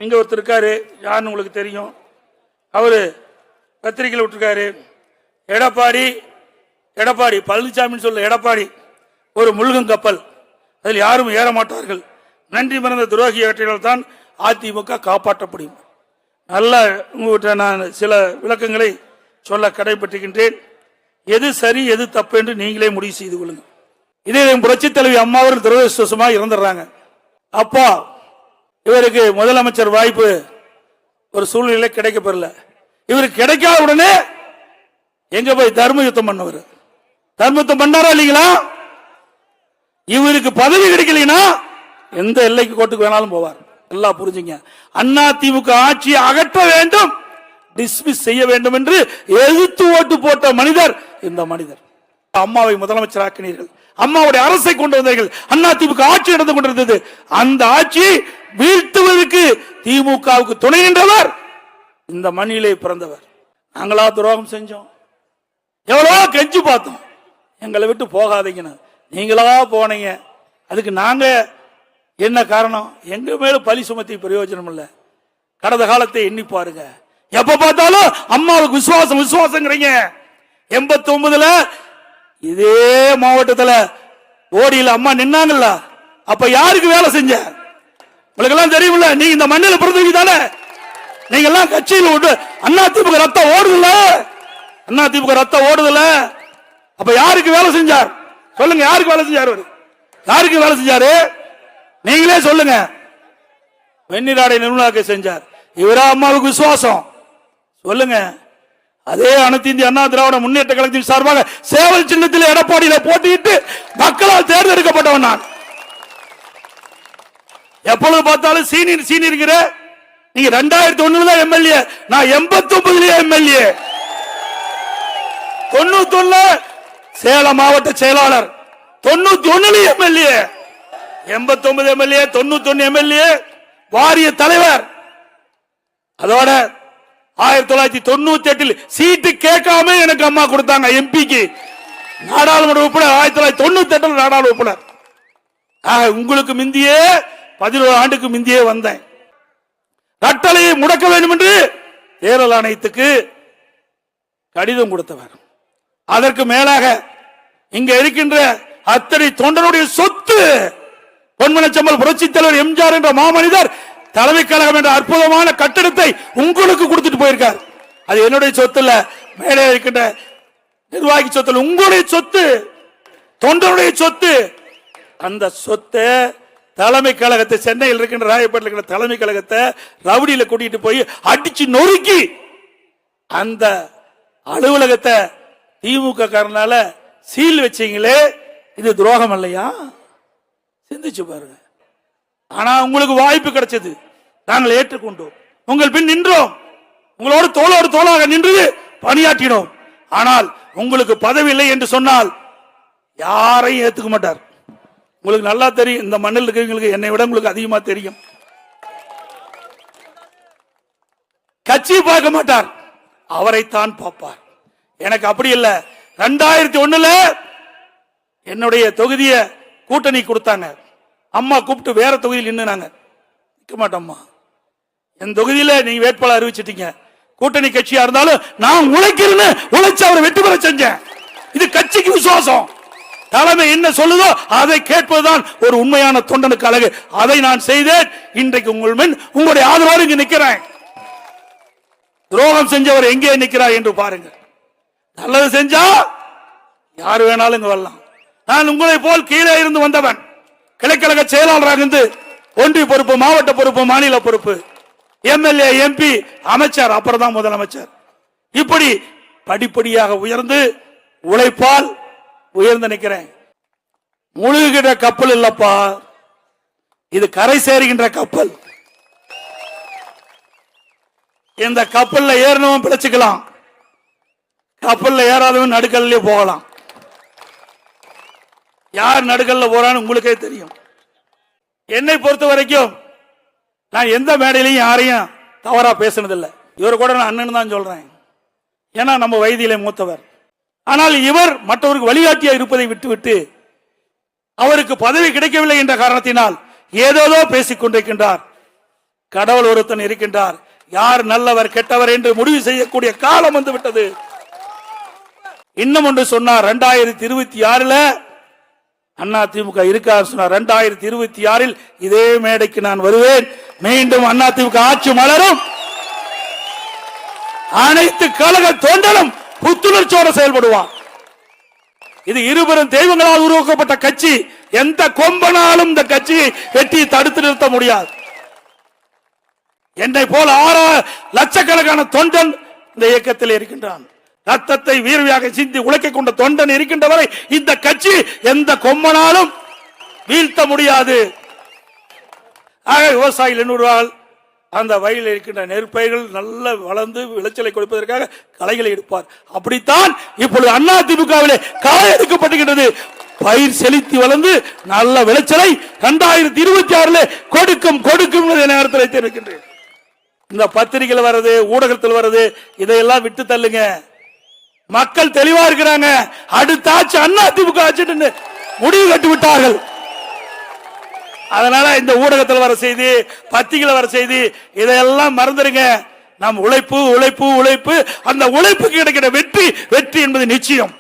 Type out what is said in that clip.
இங்க ஒருத்தர் இருக்காரு, யாருன்னு உங்களுக்கு தெரியும். அவரு பத்திரிகையில் விட்டுருக்காரு, எடப்பாடி பழனிசாமின்னு சொல்ல எடப்பாடி ஒரு முழுகும் கப்பல், அதில் யாரும் ஏற மாட்டார்கள், நன்றி மறந்த துரோகியாற்றினால் தான் அதிமுக காப்பாற்ற முடியும். நல்ல உங்கள்கிட்ட நான் சில விளக்கங்களை சொல்ல கடைபற்றுகின்றேன். எது சரி எது தப்பு என்று நீங்களே முடிவு செய்து கொள்ளுங்கள். இதே புரட்சி தலைவி அம்மாவர்கள் துரதிருஷ்டவசமாக இறந்துடுறாங்க. அப்பா இவருக்கு முதலமைச்சர் வாய்ப்பு ஒரு சூழ்நிலை கிடைக்கப்பெறல. இவருக்கு கிடைக்காத உடனே எங்க போய் தர்ம யுத்தம் பண்ணவர், தர்ம யுத்தம் பண்ணாரா இல்லைங்களா? இவருக்கு பதவி கிடைக்கலனா எந்த எல்லைக்கு கோட்டுக்கு வேணாலும் போவார். எல்லாம் புரிஞ்சுங்க. அண்ணா திமுக ஆட்சியை அகற்ற வேண்டும், டிஸ்மிஸ் செய்ய வேண்டும் என்று எதிர்த்து ஓட்டு போட்ட மனிதர் இந்த மனிதர். அம்மாவை முதலமைச்சர் ஆக்கினீர்கள், அம்மாவுடைய அரசை கொண்டு வந்தீர்கள், அண்ணா திமுக ஆட்சி நடந்து கொண்டிருந்தது. அந்த ஆட்சியை வீழ்த்துவதற்கு திமுகவுக்கு துணை நின்றவர் இந்த மண்ணிலே பிறந்தவர். நாங்களா துரோகம் செஞ்சோம், எவ்வளவோ கெஞ்சி பார்த்தோம், எங்களை விட்டு போகாதீங்கன்னு. நீங்களா போனீங்க. அதுக்கு நாங்க என்ன காரணம்? எங்க மேல பழி சுமத்தி பிரயோஜனம் இல்லை. கடந்த காலத்தை எண்ணி பாருங்க. எப்ப பார்த்தாலும் அம்மாவுக்கு விசுவாசம் விசுவாசங்கிறீங்க. 89ல இதே மாவட்டத்தில் ஓடியில் அம்மா நின்னாங்கல்ல, அப்ப யாருக்கு வேலை செஞ்ச? உங்களுக்கு எல்லாம் தெரியுமில்ல. நீங்க இந்த மண்ணில் பிறந்தவங்க தானே. நீங்க எல்லாம் கட்சியில் விட்டு அண்ணா திமுக ரத்தம் ஓடுதுல, அண்ணா திமுக ரத்தம் ஓடுதுல. அப்ப யாருக்கு வேலை செஞ்சார் சொல்லுங்க? யாருக்கு வேலை செஞ்சார்? யாருக்கு வேலை செஞ்சாரு? நீங்களே சொல்லுங்க. வெண்ணிராடை நிர்மலாக்கு செஞ்சார். இவரா அம்மாவுக்கு விசுவாசம்? சொல்லுங்க. அதே அனைத்து இந்திய அண்ணா திராவிட முன்னேற்ற கழகத்தின் சார்பாக சேவல் சின்னத்தில் எடப்பாடியில போட்டியிட்டு மக்களால் தேர்ந்தெடுக்கப்பட்டவன் நான். எப்பொழுது பார்த்தாலும் சீனியர். நீங்க 2001 எம்எல்ஏ, நான் 89 எம்எல்ஏ, 91 சேலம் மாவட்ட செயலாளர், 91 எம்எல்ஏ, 89 எம்எல்ஏ, 91 எம்எல்ஏ, வாரிய தலைவர். அதோட 1998 சீட்டு கேட்காம எனக்கு அம்மா கொடுத்தாங்க எம்பிக்கு, நாடாளுமன்ற உறுப்பினர். 1998 நாடாளுமன்ற உறுப்பினர். உங்களுக்கு முந்தியே 11 ஆண்டுக்கு முந்தியே வந்தேன். கட்டளையை முடக்க வேண்டும் என்று தேர்தல் ஆணையத்துக்கு கடிதம் கொடுத்தவர். அதற்கு மேலாக இங்க இருக்கின்ற அத்தனை தொண்டனுடைய சொத்து பொன்மனச்செம்மல் புரட்சி தலைவர் எம்ஜிஆர் என்ற மாமனிதர் தலைமை கழகம் என்ற அற்புதமான கட்டடத்தை உங்களுக்கு கொடுத்துட்டு போயிருக்கார். அது என்னுடைய சொத்து இல்ல, மேலே இருக்கின்ற நிர்வாகி சொத்து, உங்களுடைய சொத்து, தொண்டனுடைய சொத்து. அந்த சொத்தை தலைமை கழகத்தை, சென்னையில் இருக்கின்ற ராயப்பேட்டில் இருக்கிற தலைமை கழகத்தை ரவுடியில கூட்டிட்டு போய் அடிச்சு நொறுக்கி அந்த அலுவலகத்தை திமுக காரனால சீல் வச்சீங்களே, இது துரோகம் இல்லையா? சிந்திச்சு பாருங்க. ஆனா உங்களுக்கு வாய்ப்பு கிடைச்சது, நாங்கள் ஏற்றுக்கொண்டோம், உங்கள் பின் நின்றோம், உங்களோடு தோளோடு தோளாக நின்று பணியாற்றினோம். ஆனால் உங்களுக்கு பதவி இல்லை என்று சொன்னால் யாரையும் ஏத்துக்க மாட்டார். உங்களுக்கு நல்லா தெரியும், இந்த மண்ணில் இருக்கிறவங்களுக்கு என்னை விட உங்களுக்கு அதிகமா தெரியும். கட்சியை பார்க்க மாட்டார், அவரைத்தான் பார்ப்பார். எனக்கு அப்படி இல்லை. 2001 என்னுடைய தொகுதியை கூட்டணி கொடுத்தாங்க. அம்மா கூப்பிட்டு வேற தொகுதியில் நின்னுனாங்க. நிற்க மாட்டோம்மா, என் தொகுதியில நீங்க வேட்பாளர் அறிவிச்சிட்டீங்க, கூட்டணி கட்சியா இருந்தாலும் நான் உழைக்கிறேன்னு உழைச்சு அவரை வெற்றி பெற செஞ்சேன். இது கட்சிக்கு விசுவாசம். தலைமை என்ன சொல்லுதோ அதை கேட்பதுதான் ஒரு உண்மையான தொண்டனுக்கு அழகு. அதை நான் செய்தேன். இன்றைக்கு உங்கள் முன் உங்களுடைய ஆதரவோடு இங்கு நிற்கிறேன். துரோகம் செஞ்சவர் எங்கே நிற்கிறார் என்று பாருங்க. நல்லது செஞ்சா யாரு வேணாலும் இங்க வரலாம். நான் உங்களை போல் கீழே இருந்து வந்தவன், கிளைக்கழக செயலாளராக இருந்து ஒன்றிய பொறுப்பு, மாவட்ட பொறுப்பு, மாநில பொறுப்பு, எம்எல்ஏ, எம்பி, அமைச்சர், அப்புறம் தான் முதலமைச்சர். இப்படி படிப்படியாக உயர்ந்து உழைப்பால் உயர்ந்து நிற்கிறேன். முழுகிற கப்பல் இல்லப்பா, இது கரை சேருகின்ற கப்பல். இந்த கப்பல்ல ஏறணும் பிழைச்சுக்கலாம், கப்பல்ல ஏறாதவன் நடுக்கல்லே போகலாம். யார் நடுக்கல்ல போறான்னு உங்களுக்கே தெரியும். என்னை பொறுத்த வரைக்கும் நான் எந்த மேடையிலையும் யாரையும் தவறா பேசினதில்லை. இவர் கூட நான் அண்ணன் தான் சொல்றேன், ஏன்னா நம்ம வயதிலே மூத்தவர். ஆனால் இவர் மற்றவருக்கு வழிகாட்டியாக இருப்பதை விட்டுவிட்டு அவருக்கு பதவி கிடைக்கவில்லை என்ற காரணத்தினால் ஏதேதோ பேசிக் கொண்டிருக்கின்றார். கடவுள் ஒருத்தன் இருக்கின்றார். யார் நல்லவர் கெட்டவர் என்று முடிவு செய்யக்கூடிய காலம் வந்து விட்டது. இன்னும் ஒன்று சொன்னார், 2026 அண்ணா திமுக இருக்கார் சொன்னார். 2026 இதே மேடைக்கு நான் வருவேன். மீண்டும் அண்ணா திமுக ஆட்சி மலரும். அனைத்து கழக தொண்டரும் புத்துணர்ச்சியோடு செயல்படுவான். இது இருபெரும் தெய்வங்களால் உருவாக்கப்பட்ட கட்சி. எந்த கொம்பனாலும் இந்த கட்சியை வெட்டி தடுத்து நிறுத்த முடியாது. என்னை போல 6 லட்சக்கணக்கான தொண்டன் இந்த இயக்கத்தில் இருக்கின்றான். ரத்தத்தை வீரவியாக சிந்தி உழைக்க கொண்ட தொண்டன் இருக்கின்ற வரை இந்த கட்சி எந்த கொம்பனாலும் வீழ்த்த முடியாது. ஆக விவசாயிகள் என்னுவார்கள், அந்த வயலில் இருக்கின்ற நெற்பயிர்கள் நல்ல வளர்ந்து விளைச்சலை கொடுப்பதற்காக களைகளை எடுப்பார். அப்படித்தான் இப்பொழுது அண்ணா திமுகவிலே களை எடுக்கப்பட்டுகின்றது. பயிர் செலுத்தி வளர்ந்து நல்ல விளைச்சலை 2026 கொடுக்கும் நேரத்தில் தெரிவிக்கின்றேன். இந்த பத்திரிகையில் வருது, ஊடகத்தில் வருது, இதையெல்லாம் விட்டு தள்ளுங்க. மக்கள் தெளிவா இருக்கிறாங்க. அடுத்த ஆட்சி அண்ணா திமுக ஆட்சி முடிவு கட்டி விட்டார்கள். அதனால இந்த ஊடகத்தில் வர செய்தி, பத்திரிகையில் வர செய்தி, இதையெல்லாம் மறந்துடுங்க. நம் உழைப்பு உழைப்பு உழைப்பு, அந்த உழைப்புக்கு கிடைக்கிற வெற்றி என்பது நிச்சயம்.